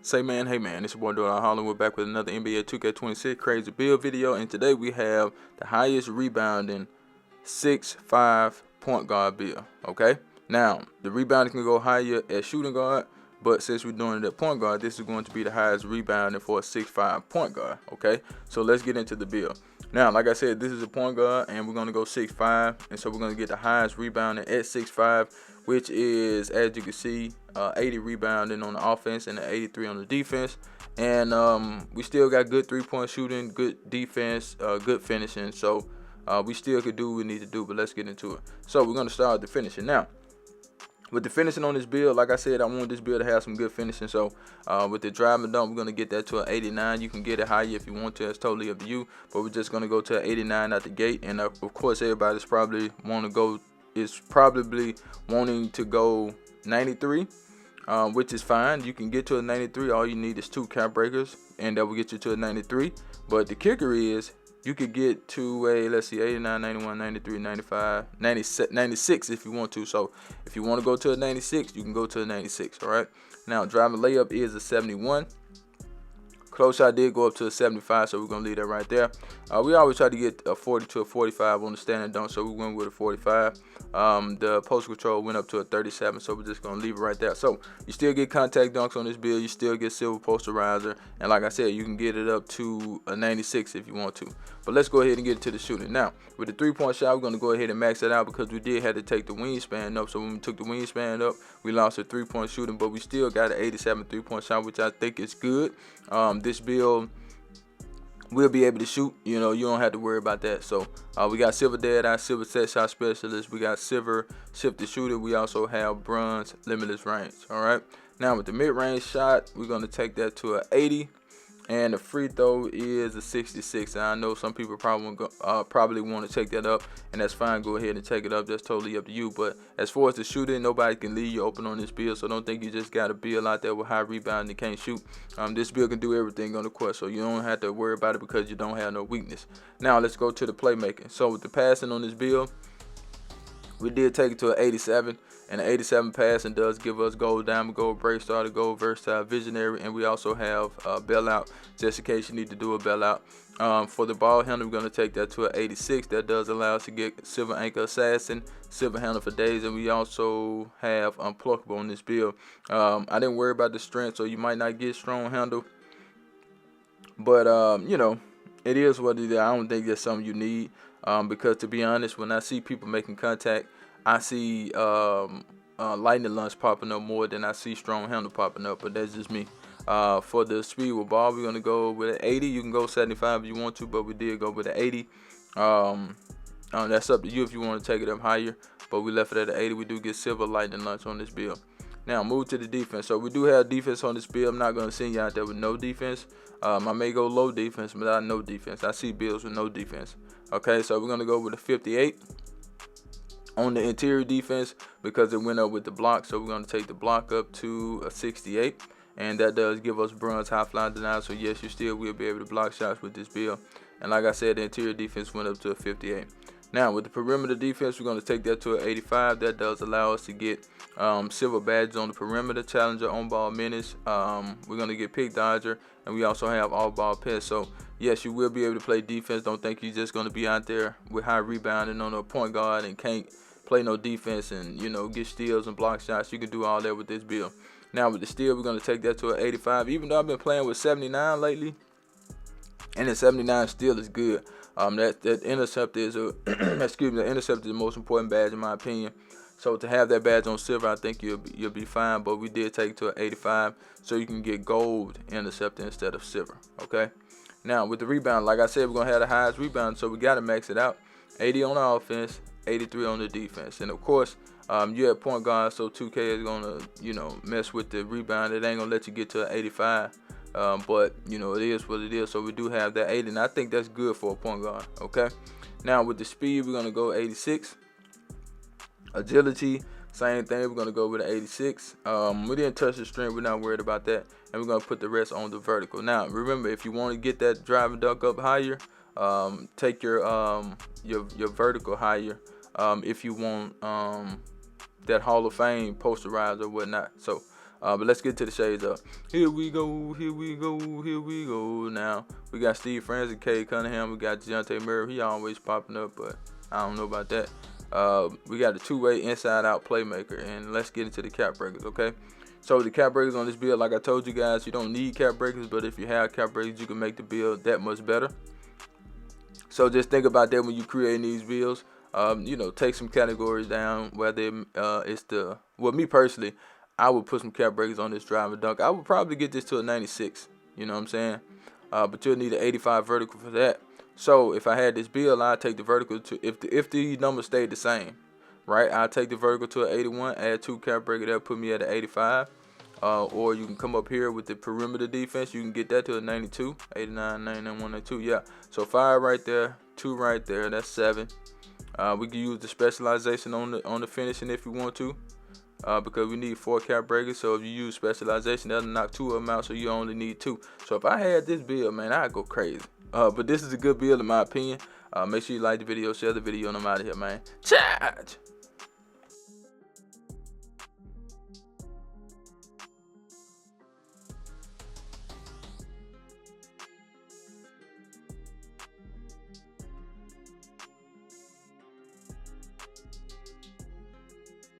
Say man, hey man, it's your boy Doyle Holland. We're back with another NBA 2K26 crazy build video, and today we have the highest rebounding 6'5" point guard build. Okay, now the rebounding can go higher at shooting guard, but since we're doing it at point guard, this is going to be the highest rebounding for a 6'5" point guard. Okay, so let's get into the build. Now, like I said, this is a point guard, and we're gonna go 6'5", and so we're gonna get the highest rebounding at 6'5", which is, as you can see, 80 rebounding on the offense and 83 on the defense. And we still got good three-point shooting, good defense, good finishing. So we still could do what we need to do, but let's get into it. So we're gonna start with the finishing now. With the finishing on this build, like I said, I want this build to have some good finishing. So with the drive and dunk, we're going to get that to an 89. You can get it higher if you want to. It's totally up to you. But we're just going to go to an 89 out the gate. And of course, everybody's probably probably wanting to go 93, which is fine. You can get to a 93. All you need is 2 cap breakers, and that will get you to a 93. But the kicker is, you could get to a, let's see, 89, 91, 93, 95, 96 if you want to. So if you want to go to a 96, you can go to a 96, all right? Now, driving layup is a 71. Close shot did go up to a 75, so we're going to leave that right there. We always try to get a 40 to a 45 on the standing dunk, so we went with a 45. The post control went up to a 37, so we're just going to leave it right there. So you still get contact dunks on this build. You still get silver posterizer. And like I said, you can get it up to a 96 if you want to. But let's go ahead and get to the shooting. Now, with the three-point shot, we're going to go ahead and max it out because we did have to take the wingspan up. So when we took the wingspan up, we lost a three-point shooting, but we still got an 87 three-point shot, which I think is good. This build will be able to shoot. You don't have to worry about that. So we got silver dead eye, silver set shot specialist. We got silver shifted shooter. We also have bronze limitless range. All right. Now with the mid-range shot, we're going to take that to an 80. And the free throw is a 66. And I know some people probably want to take that up, and that's fine. Go ahead and take it up. That's totally up to you. But as far as the shooting, nobody can leave you open on this build. So don't think you just got a build out there with high rebound and can't shoot. This build can do everything on the court, so you don't have to worry about it because you don't have no weakness. Now let's go to the playmaking. So with the passing on this build, we did take it to an 87. And the 87 passing does give us gold, diamond, gold, break starter, gold, versatile, visionary, and we also have bailout, just in case you need to do a bailout. For the ball handle, we're going to take that to an 86. That does allow us to get silver anchor assassin, silver handle for days, and we also have unpluckable on this build. I didn't worry about the strength, so you might not get strong handle, but it is what it is. I don't think that's something you need, because to be honest, when I see people making contact, I see lightning lunge popping up more than I see strong handle popping up, but that's just me. For the speed with ball, we're going to go with an 80. You can go 75 if you want to, but we did go with an 80. That's up to you if you want to take it up higher, but we left it at an 80. We do get silver lightning lunge on this build. Now, move to the defense. So we do have defense on this build. I'm not going to send you out there with no defense. I may go low defense, but not no defense. I see builds with no defense. Okay, so we're going to go with a 58. On the interior defense, because it went up with the block, so we're going to take the block up to a 68, and that does give us bronze high flying denial. So yes, you still will be able to block shots with this build. And like I said, the interior defense went up to a 58. Now with the perimeter defense, we're going to take that to an 85. That does allow us to get silver badges on the perimeter, challenger, on ball menace. We're going to get pick dodger, and we also have all ball pass. So yes, you will be able to play defense. Don't think you're just going to be out there with high rebounding on a point guard and can't play no defense and get steals and block shots. You can do all that with this build. Now with the steal, we're going to take that to an 85. Even though I've been playing with 79 lately, and the 79 steal is good. That intercept is the intercept is the most important badge in my opinion. So to have that badge on silver, I think you'll be fine. But we did take it to an 85, so you can get gold interceptor instead of silver. Okay. Now with the rebound, like I said, we're gonna have the highest rebound, so we gotta max it out. 80 on the offense, 83 on the defense, and of course, you have point guard, so 2K is gonna mess with the rebound. It ain't gonna let you get to an 85. But it is what it is. So we do have that 80, and I think that's good for a point guard. Okay. Now with the speed, we're gonna go 86. Agility, same thing. We're gonna go with an 86. We didn't touch the strength. We're not worried about that, and we're gonna put the rest on the vertical. Now remember, if you want to get that drive and dunk up higher, take your vertical higher. If you want that Hall of Fame posterizer or whatnot. So But let's get to the shades up. Here we go, here we go, here we go. Now, we got Steve Francis, Cade Cunningham. We got Dejounte Murray. He always popping up, but I don't know about that. We got a two-way inside-out playmaker. And let's get into the cap breakers, okay? So the cap breakers on this build, like I told you guys, you don't need cap breakers. But if you have cap breakers, you can make the build that much better. So just think about that when you create these builds. You know, take some categories down, whether it's the, well, me personally, I would put some cap breakers on this drive and dunk. I would probably get this to a 96, you know what I'm saying? But you'll need an 85 vertical for that. So if I had this build, I'd take the vertical to, if the numbers stayed the same, right? I'd take the vertical to an 81, add 2 cap breaker, that'll put me at an 85. Or you can come up here with the perimeter defense. You can get that to a 92, 89, 99, 102. Yeah, so 5 right there, 2 right there. That's 7. We can use the specialization on the finishing if you want to, because we need 4 cap breakers. So if you use specialization, that'll knock 2 of them out. So you only need 2. So if I had this build, man, I'd go crazy. But this is a good build in my opinion. Make sure you like the video, share the video, and I'm out of here, man. Charge.